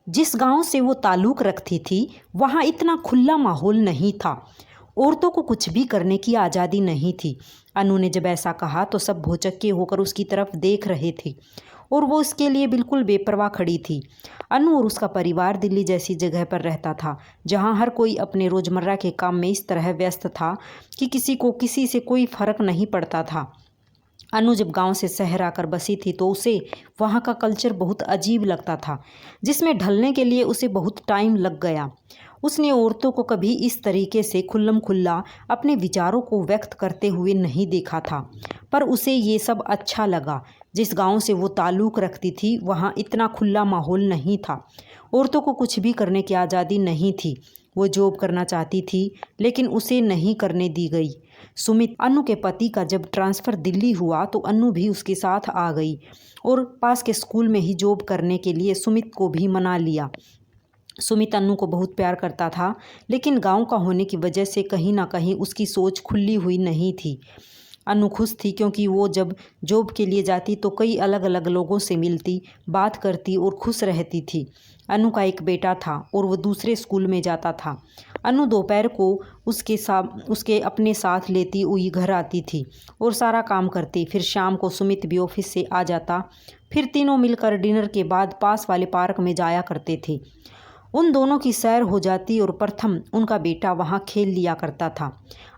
जिस गांव से वो ताल्लुक़ रखती थी वहाँ इतना खुला माहौल नहीं था। औरतों को कुछ भी करने की आज़ादी नहीं थी। अनु ने जब ऐसा कहा तो सब भौचक्के होकर उसकी तरफ देख रहे थे और वो उसके लिए बिल्कुल बेपरवाह खड़ी थी। अनु और उसका परिवार दिल्ली जैसी जगह पर रहता था जहाँ हर कोई अपने रोज़मर्रा के काम में इस तरह व्यस्त था कि किसी को किसी से कोई फ़र्क नहीं पड़ता था। अनु जब गांव से शहर आकर बसी थी तो उसे वहाँ का कल्चर बहुत अजीब लगता था, जिसमें ढलने के लिए उसे बहुत टाइम लग गया। उसने औरतों को कभी इस तरीके से खुल्लम खुल्ला अपने विचारों को व्यक्त करते हुए नहीं देखा था, पर उसे ये सब अच्छा लगा। जिस गांव से वो ताल्लुक़ रखती थी वहाँ इतना खुला माहौल नहीं था। औरतों को कुछ भी करने की आज़ादी नहीं थी। वो जॉब करना चाहती थी लेकिन उसे नहीं करने दी गई। सुमित, अनु के पति का जब ट्रांसफ़र दिल्ली हुआ तो अनु भी उसके साथ आ गई और पास के स्कूल में ही जॉब करने के लिए सुमित को भी मना लिया। सुमित अनु को बहुत प्यार करता था, लेकिन गांव का होने की वजह से कहीं ना कहीं उसकी सोच खुली हुई नहीं थी। अनु खुश थी क्योंकि वो जब जॉब के लिए जाती तो कई अलग अलग लोगों से मिलती, बात करती और खुश रहती थी। अनु का एक बेटा था और वो दूसरे स्कूल में जाता था। अनु दोपहर को उसके अपने साथ लेती हुई घर आती थी और सारा काम करती। फिर शाम को सुमित भी ऑफिस से आ जाता। फिर तीनों मिलकर डिनर के बाद पास वाले पार्क में जाया करते थे। उन दोनों की सैर हो जाती और प्रथम, उनका बेटा, वहाँ खेल लिया करता था।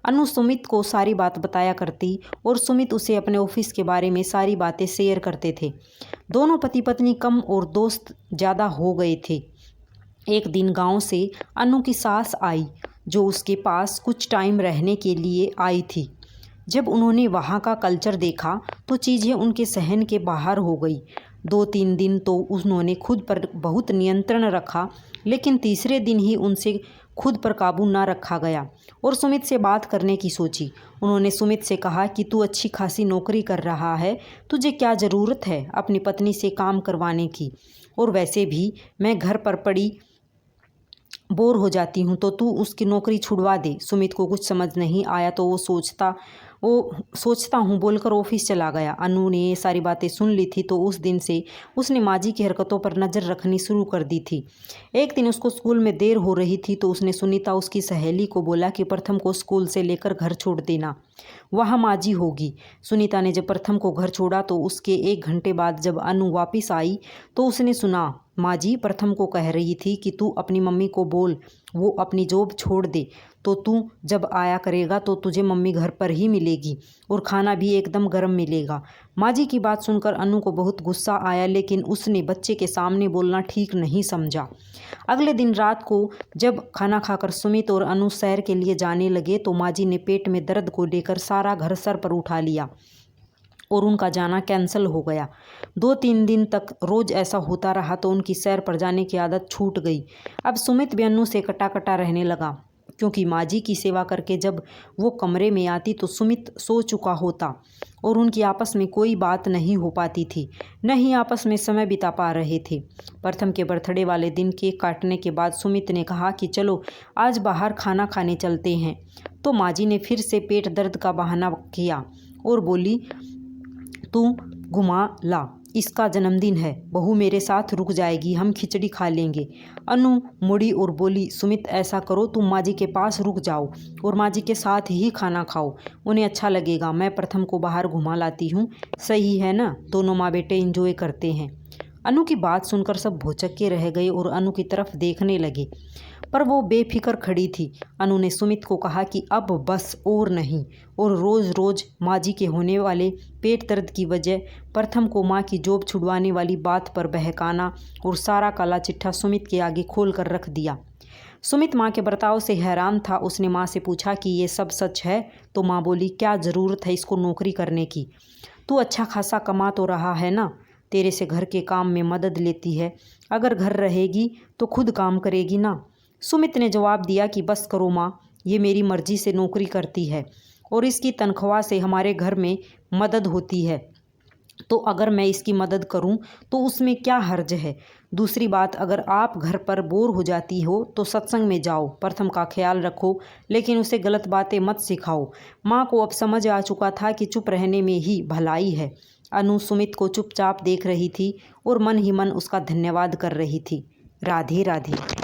अनु सुमित को सारी बात बताया करती और सुमित उसे अपने ऑफिस के बारे में सारी बातें शेयर करते थे। दोनों पति पत्नी कम और दोस्त ज़्यादा हो गए थे। एक दिन गांव से अनु की सास आई जो उसके पास कुछ टाइम रहने के लिए आई थी। जब उन्होंने वहाँ का कल्चर देखा तो चीज़ें उनके सहन के बाहर हो गई। 2-3 दिन तो उन्होंने खुद पर बहुत नियंत्रण रखा, लेकिन तीसरे दिन ही उनसे खुद पर काबू ना रखा गया और सुमित से बात करने की सोची। उन्होंने सुमित से कहा कि तू अच्छी खासी नौकरी कर रहा है, तुझे क्या ज़रूरत है अपनी पत्नी से काम करवाने की, और वैसे भी मैं घर पर पड़ी बोर हो जाती हूँ तो तू उसकी नौकरी छुड़वा दे। सुमित को कुछ समझ नहीं आया तो वो सोचता हूँ बोलकर ऑफिस चला गया। अनु ने ये सारी बातें सुन ली थी तो उस दिन से उसने माजी की हरकतों पर नज़र रखनी शुरू कर दी थी। एक दिन उसको स्कूल में देर हो रही थी तो उसने सुनीता, उसकी सहेली, को बोला कि प्रथम को स्कूल से लेकर घर छोड़ देना, वहाँ माजी होगी। सुनीता ने जब प्रथम को घर छोड़ा तो उसके 1 घंटे बाद जब अनु वापस आई तो उसने सुना माजी प्रथम को कह रही थी कि तू अपनी मम्मी को बोल वो अपनी जॉब छोड़ दे, तो तू जब आया करेगा तो तुझे मम्मी घर पर ही मिलेगी और खाना भी एकदम गर्म मिलेगा। माजी की बात सुनकर अनु को बहुत गुस्सा आया, लेकिन उसने बच्चे के सामने बोलना ठीक नहीं समझा। अगले दिन रात को जब खाना खाकर सुमित और अनु सैर के लिए जाने लगे तो माजी ने पेट में दर्द को लेकर सारा घर सर पर उठा लिया और उनका जाना कैंसिल हो गया। 2-3 दिन तक रोज़ ऐसा होता रहा तो उनकी सैर पर जाने की आदत छूट गई। अब सुमित भी अनु से कटा कटा रहने लगा, क्योंकि माजी की सेवा करके जब वो कमरे में आती तो सुमित सो चुका होता और उनकी आपस में कोई बात नहीं हो पाती थी, न ही आपस में समय बिता पा रहे थे। प्रथम के बर्थडे वाले दिन केक काटने के बाद सुमित ने कहा कि चलो आज बाहर खाना खाने चलते हैं, तो माजी ने फिर से पेट दर्द का बहाना किया और बोली तू घुमा ला, इसका जन्मदिन है, बहू मेरे साथ रुक जाएगी, हम खिचड़ी खा लेंगे। अनु मुड़ी और बोली सुमित ऐसा करो तुम माजी के पास रुक जाओ और माजी के साथ ही खाना खाओ, उन्हें अच्छा लगेगा। मैं प्रथम को बाहर घुमा लाती हूँ, सही है ना? दोनों माँ बेटे एंजॉय करते हैं। अनु की बात सुनकर सब भौचक्के रह गए और अनु की तरफ देखने लगे, पर वो बेफिक्र खड़ी थी। अनु ने सुमित को कहा कि अब बस और नहीं, और रोज़ रोज़ माजी के होने वाले पेट दर्द की वजह, प्रथम को माँ की जॉब छुड़वाने वाली बात पर बहकाना और सारा काला चिट्ठा सुमित के आगे खोल कर रख दिया। सुमित माँ के बर्ताव से हैरान था। उसने माँ से पूछा कि ये सब सच है? तो माँ बोली क्या ज़रूरत है इसको नौकरी करने की, तू अच्छा खासा कमा तो रहा है ना, तेरे से घर के काम में मदद लेती है, अगर घर रहेगी तो खुद काम करेगी ना। सुमित ने जवाब दिया कि बस करो माँ, ये मेरी मर्जी से नौकरी करती है और इसकी तनख्वाह से हमारे घर में मदद होती है, तो अगर मैं इसकी मदद करूं तो उसमें क्या हर्ज है। दूसरी बात, अगर आप घर पर बोर हो जाती हो तो सत्संग में जाओ, प्रथम का ख्याल रखो, लेकिन उसे गलत बातें मत सिखाओ। माँ को अब समझ आ चुका था कि चुप रहने में ही भलाई है। अनु सुमित को चुपचाप देख रही थी और मन ही मन उसका धन्यवाद कर रही थी। राधे राधे।